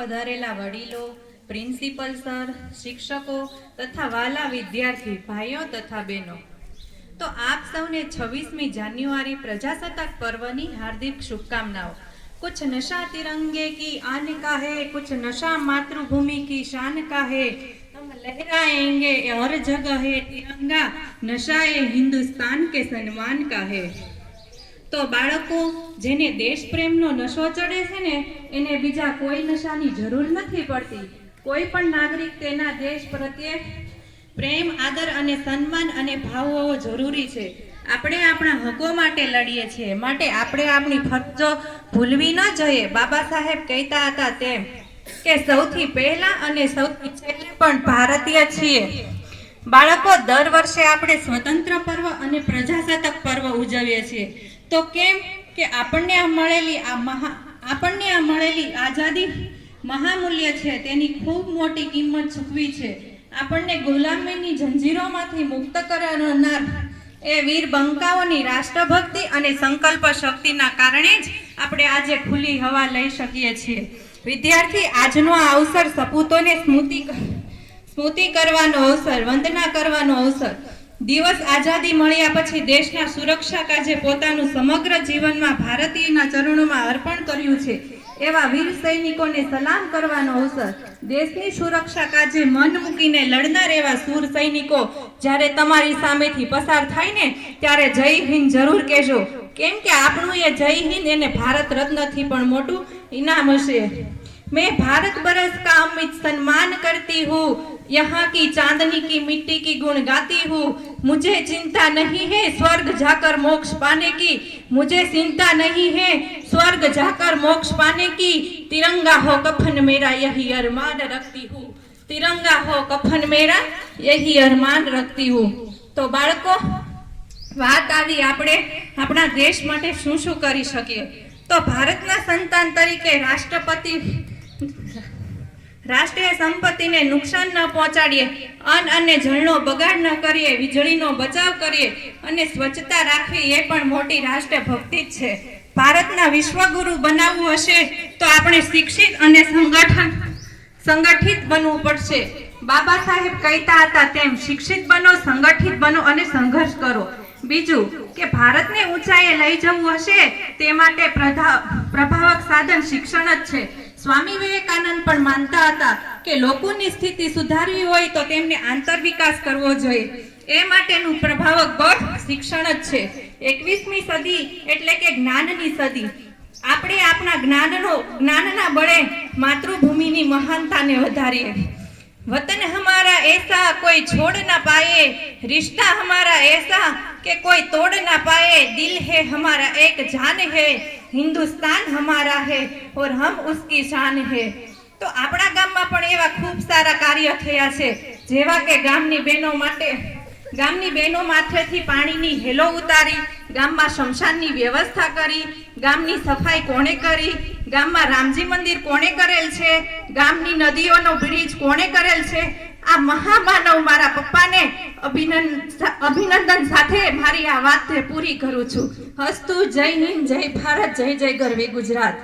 પધારેલા વડીલો, principal sir, શિક્ષકો તથા વાલા વિદ્યાર્થી ભાઈઓ તથા બહેનો, તો આપ સૌને 26મી જાન્યુઆરી પ્રજાસત્તાક पर्वની हार्दिक शुभकामनाओं। कुछ नशा तिरंगे की आन का है, कुछ नशा मातृभूमि की शान का है, हम लहराएंगे हर जगह है तिरंगा, नशा ए हिंदुस्तान के सम्मान का है। तो बाळको जेने देश प्रेमनो नशो चढ़े छे ने एने बीजा कोई नशानी जरूर नहीं पड़ती। कोई पण नागरिक तेना देश प्रत्ये प्रेम, आदर अने सन्मान अने भाव होवो जरूरी छे। આપણે આપણા હકો માટે લડીએ છીએ, માટે આપણે આપણી ફરજો ભૂલવી ન જોઈએ। બાબા સાહેબ કહેતા હતા તેમ કે સૌથી પહેલા અને સૌથી છેલ્લે પણ ભારતીય છીએ। બાળકો, દર વર્ષે આપણે સ્વતંત્ર પર્વ અને પ્રજાસત્તાક પર્વ ઉજવીએ છીએ। તો કેમ કે આપણને આ મળેલી આઝાદી મહામૂલ્ય છે, તેની ખૂબ મોટી કિંમત ચૂકવી છે। આપણને ગુલામીની જંજીરોમાંથી મુક્ત કરનાર એ વીર બંકાઓની રાષ્ટ્રભક્તિ અને સંકલ્પ શક્તિના કારણે જ આપણે આજે ખુલ્લી હવા લઈ શકીએ છીએ। વિદ્યાર્થી, આજનો આ અવસર સપૂતોને સ્મૃતિ કરવાનો અવસર, વંદના કરવાનો અવસર। દિવસ આઝાદી મળ્યા પછી દેશના સુરક્ષા કાજે પોતાનું સમગ્ર જીવનમાં ભારતીયના ચરણોમાં અર્પણ કર્યું છે એવા વીર સૈનિકોને સલામ કરવાનો અવસર। દેશની સુરક્ષા કાજે મન મૂકીને લડનાર એવા સૂર સૈનિકો જ્યારે તમારી સામેથી પસાર થાય ને ત્યારે જય હિન્દ જરૂર કહેજો, કેમ કે આપણું એ જય હિન્દ એને ભારત રત્નથી પણ મોટું ઇનામ હશે। मैं भारत बरस का अमित सम्मान करती हूँ, यहाँ की चांदनी की मिट्टी की गुण गाती हूँ। मुझे चिंता नहीं है स्वर्ग जाकर मोक्ष पाने की, मुझे चिंता नहीं है स्वर्ग जाकर मोक्ष पाने की। तिरंगा हो कफन मेरा यही अरमान रखती हूँ, तिरंगा हो कफन मेरा यही अरमान रखती हूँ। तो बाळको, વાત આવી આપણે આપણા દેશ માટે શું શું કરી શકીએ। તો ભારતના સંતાન તરીકે રાષ્ટ્રીય સંપત્તિને નુકસાન ન પહોંચાડીએ, અન્ન અને જળનો બગાડ ન કરીએ, વીજળીનો બચાવ કરીએ અને સ્વચ્છતા રાખવી એ પણ મોટી રાષ્ટ્રભક્તિ જ છે। ભારતના વિશ્વગુરુ બનાવવું હશે તો આપણે શિક્ષિત અને સંગઠિત બનવું પડશે। બાબા સાહેબ કહેતા હતા તેમ શિક્ષિત બનો, સંગઠિત બનો અને સંઘર્ષ કરો। બીજું કે ભારતને ઊંચાઈએ લઈ જવું હશે તે માટે પ્રભાવક સાધન શિક્ષણ જ છે। સ્વામી વિવેકાનંદ પણ માનતા હતા કે લોકોની સ્થિતિ સુધારવી હોય તો તેમને આંતર વિકાસ કરવો જોઈએ, એ માટેનું પ્રભાવક બળ શિક્ષણ જ છે। 21મી સદી એટલે કે જ્ઞાનની સદી। આપણે આપણા જ્ઞાનના બળે માતૃભૂમિની મહાનતાને વધારીએ। वतन हमारा ऐसा कोई छोड़ ना पाए, रिश्ता हमारा ऐसा कि कोई तोड़ ना पाए, दिल है हमारा एक जान है, हिंदुस्तान हमारा है और हम उसकी शान है। तो આપણા ગામમાં પણ એવા ખૂબ સારા કાર્ય થયા છે, જેવા કે ગામની બહેનો માથેથી પાણીની હેલો ઉતારી, ગામમાં શમશાનની વ્યવસ્થા કરી, ગામની સફાઈ કોણે કરી, ગામમાં રામજી મંદિર કોણે કરેલ છે, ગામની નદીઓનો બ્રિજ કોણે કરેલ છે। આ મહામાનવ મારા પપ્પાને અભિનંદન સાથે મારી આ વાત પૂરી કરું છું। હસ્તુ, જય હિન્દ, જય ભારત, જય જય ગરવી ગુજરાત।